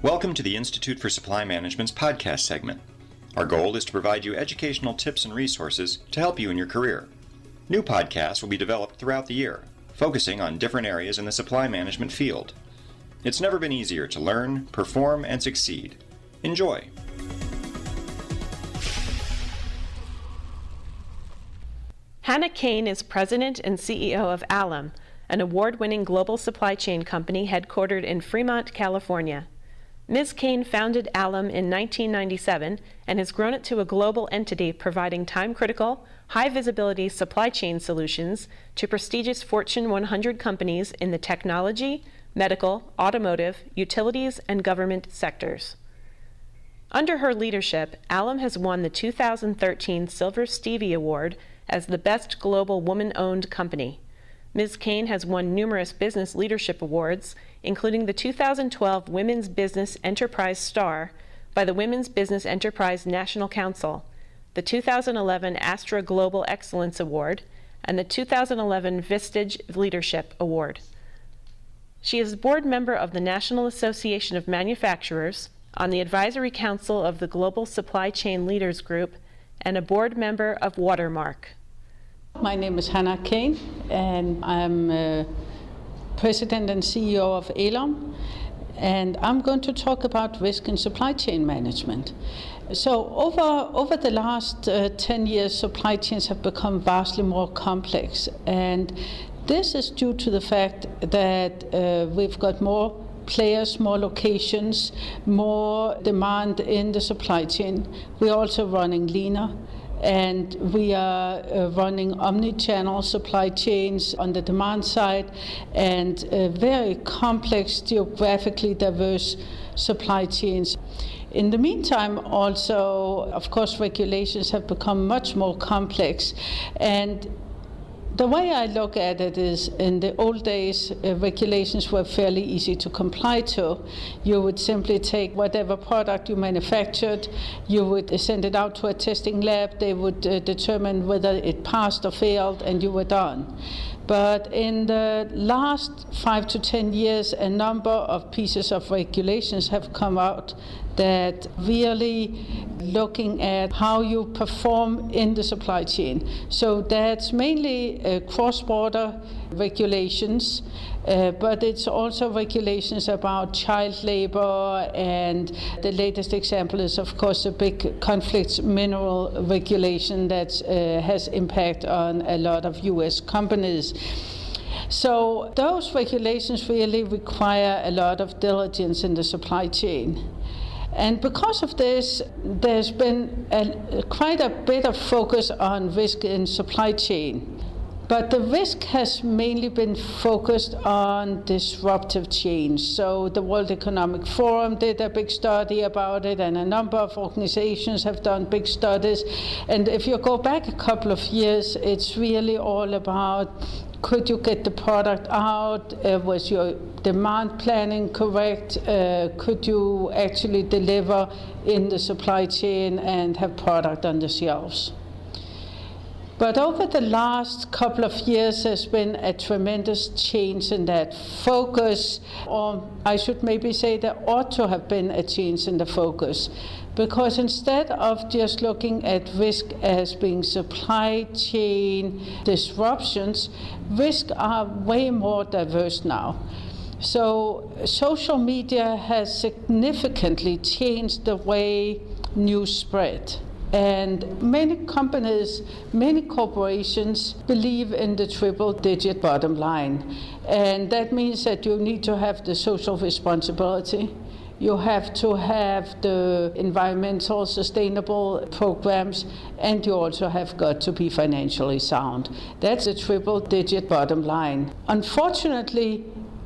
Welcome to the Institute for Supply Management's podcast segment. Our goal is to provide you educational tips and resources to help you in your career. New podcasts will be developed throughout the year, focusing on different areas in the supply management field. It's never been easier to learn, perform, and succeed. Enjoy! Hannah Kain is president and CEO of ALOM, an award-winning global supply chain company headquartered in Fremont, California. Ms. Kain founded ALOM in 1997 and has grown it to a global entity providing time-critical, high-visibility supply chain solutions to prestigious Fortune 100 companies in the technology, medical, automotive, utilities, and government sectors. Under her leadership, ALOM has won the 2013 Silver Stevie Award as the Best Global Woman-Owned Company. Ms. Kain has won numerous business leadership awards, including the 2012 Women's Business Enterprise Star by the Women's Business Enterprise National Council, the 2011 Astra Global Excellence Award, and the 2011 Vistage Leadership Award. She is a board member of the National Association of Manufacturers, on the Advisory Council of the Global Supply Chain Leaders Group, and a board member of Watermark. My name is Hannah Kain, and I'm President and CEO of ALOM, and I'm going to talk about risk in supply chain management. So over the last 10 years, supply chains have become vastly more complex, and this is due to the fact that we've got more players, more locations, more demand in the supply chain. We're also running leaner, and we are running omni-channel supply chains on the demand side and very complex, geographically diverse supply chains. In the meantime, also, of course, regulations have become much more complex. And the way I look at it is, in the old days, regulations were fairly easy to comply to. You would simply take whatever product you manufactured, you would send it out to a testing lab, they would determine whether it passed or failed, and you were done. But in the last 5 to 10 years, a number of pieces of regulations have come out that really looking at how you perform in the supply chain. So that's mainly cross-border regulations, but it's also regulations about child labor, and the latest example is, of course, the big conflicts mineral regulation that has impact on a lot of U.S. companies. So those regulations really require a lot of diligence in the supply chain. And because of this, there's been quite a bit of focus on risk in supply chain. But the risk has mainly been focused on disruptive change. So the World Economic Forum did a big study about it, and a number of organizations have done big studies. And if you go back a couple of years, it's really all about, could you get the product out? Was your demand planning correct? Could you actually deliver in the supply chain and have product on the shelves? But over the last couple of years, there's been a tremendous change in that focus, or I should maybe say there ought to have been a change in the focus. Because instead of just looking at risk as being supply chain disruptions, risks are way more diverse now. So social media has significantly changed the way news spread. And many companies, many corporations believe in the triple-digit bottom line. And that means that you need to have the social responsibility. You have to have the environmental sustainable programs, and you also have got to be financially sound. That's a triple-digit bottom line. Unfortunately,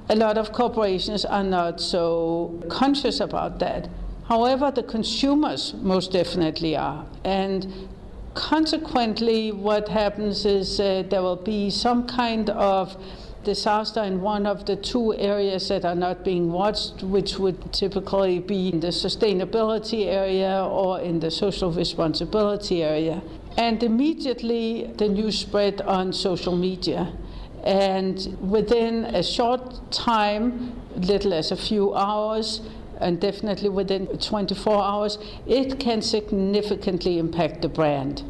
a lot of corporations are not so conscious about that. However, the consumers most definitely are. And consequently, what happens is there will be some kind of disaster in one of the two areas that are not being watched, which would typically be in the sustainability area or in the social responsibility area. And immediately the news spread on social media. And within a short time, little as a few hours, and definitely within 24 hours, it can significantly impact the brand.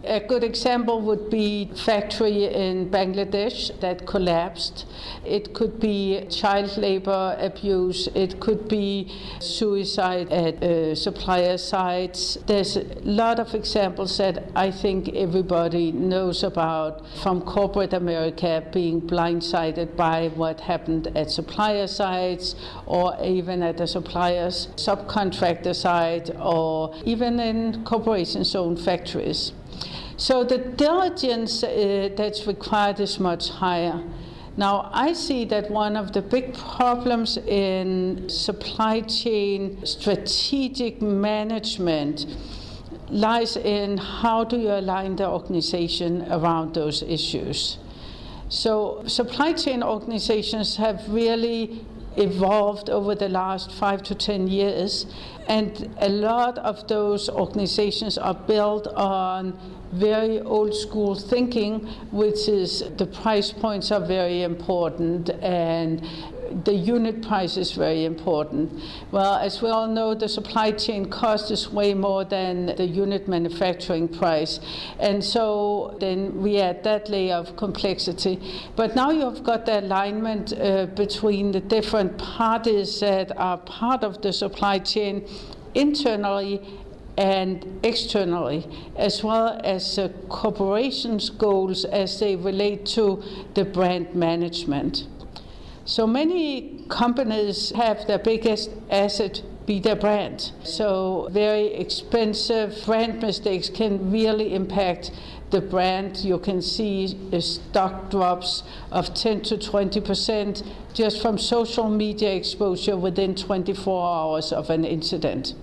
A good example would be a factory in Bangladesh that collapsed. It could be child labor abuse. It could be suicide at supplier sites. There's a lot of examples that I think everybody knows about from corporate America being blindsided by what happened at supplier sites or even at the supplier's subcontractor site or even in corporations' own factories. So the diligence that's required is much higher. Now, I see that one of the big problems in supply chain strategic management lies in how do you align the organization around those issues. So supply chain organizations have really evolved over the last 5 to 10 years, and a lot of those organizations are built on very old school thinking, which is the price points are very important and the unit price is very important. Well, as we all know, the supply chain cost is way more than the unit manufacturing price. And so then we add that layer of complexity. But now you've got the alignment between the different parties that are part of the supply chain internally and externally, as well as corporations' goals as they relate to the brand management. So many companies have their biggest asset be their brand. So very expensive brand mistakes can really impact the brand. You can see stock drops of 10 to 20% just from social media exposure within 24 hours of an incident.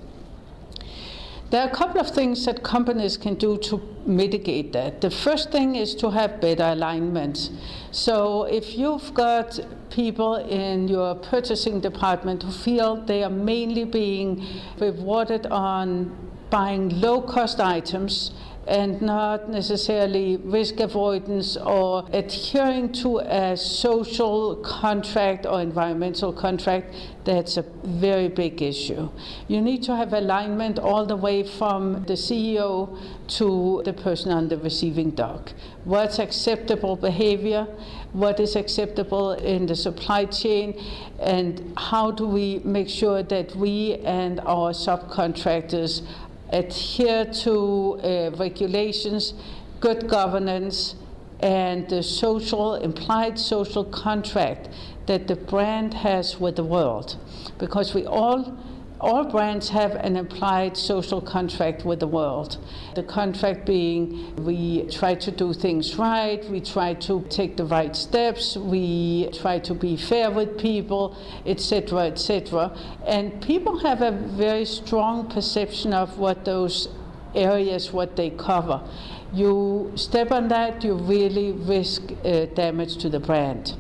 There are a couple of things that companies can do to mitigate that. The first thing is to have better alignment. So if you've got people in your purchasing department who feel they are mainly being rewarded on buying low-cost items and not necessarily risk avoidance or adhering to a social contract or environmental contract, that's a very big issue. You need to have alignment all the way from the CEO to the person on the receiving dock. What's acceptable behavior? What is acceptable in the supply chain? And how do we make sure that we and our subcontractors adhere to regulations, good governance, and the implied social contract that the brand has with the world. Because all brands have an implied social contract with the world. The contract being we try to do things right, we try to take the right steps, we try to be fair with people, etc., etc. And people have a very strong perception of what those areas, what they cover. You step on that, you really risk damage to the brand.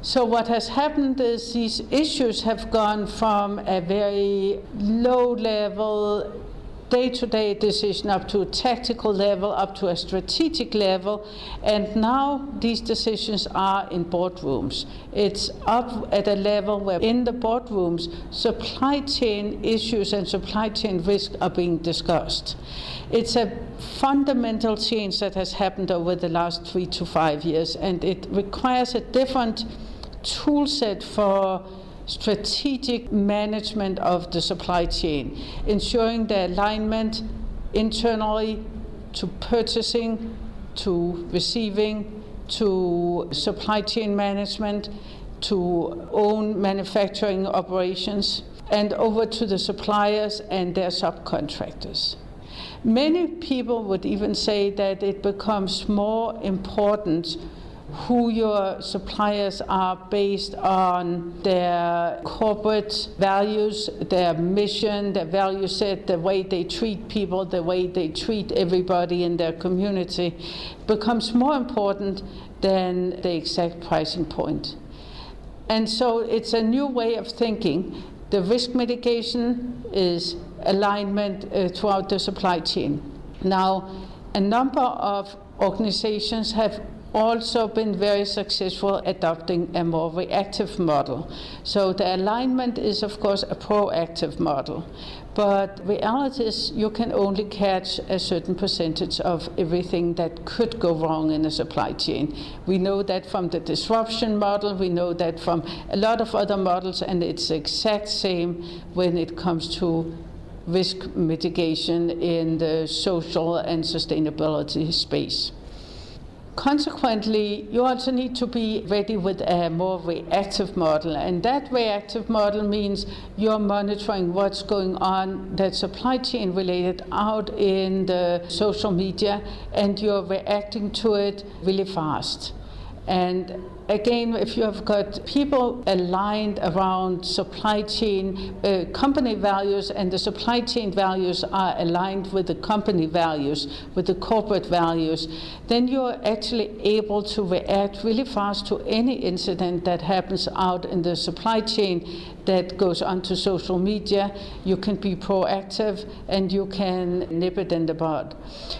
So what has happened is these issues have gone from a very low-level, day-to-day decision up to a tactical level, up to a strategic level, and now these decisions are in boardrooms. It's up at a level where in the boardrooms, supply chain issues and supply chain risk are being discussed. It's a fundamental change that has happened over the last 3 to 5 years, and it requires a different tool set for strategic management of the supply chain, ensuring the alignment internally to purchasing, to receiving, to supply chain management, to own manufacturing operations, and over to the suppliers and their subcontractors. Many people would even say that it becomes more important who your suppliers are based on their corporate values, their mission, their value set, the way they treat people, the way they treat everybody in their community, becomes more important than the exact pricing point. And so it's a new way of thinking. The risk mitigation is alignment throughout the supply chain. Now, a number of organizations have also been very successful adopting a more reactive model. So the alignment is, of course, a proactive model. But reality is you can only catch a certain percentage of everything that could go wrong in a supply chain. We know that from the disruption model, we know that from a lot of other models, and it's the exact same when it comes to risk mitigation in the social and sustainability space. Consequently, you also need to be ready with a more reactive model, and that reactive model means you're monitoring what's going on that's supply chain related out in the social media, and you're reacting to it really fast. And again, if you have got people aligned around supply chain, company values, and the supply chain values are aligned with the company values, with the corporate values, then you're actually able to react really fast to any incident that happens out in the supply chain that goes onto social media. You can be proactive and you can nip it in the bud.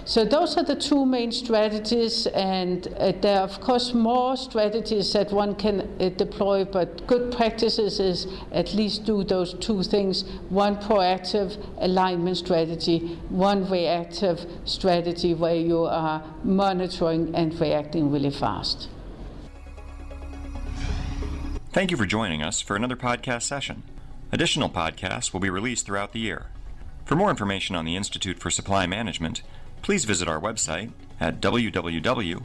So those are the two main strategies, and there are of course more strategies that one can deploy, but good practices is at least do those two things: one proactive alignment strategy, one reactive strategy where you are monitoring and reacting really fast. Thank you for joining us for another podcast session. Additional podcasts will be released throughout the year. For more information on the Institute for Supply Management, please visit our website at www.ism.ws.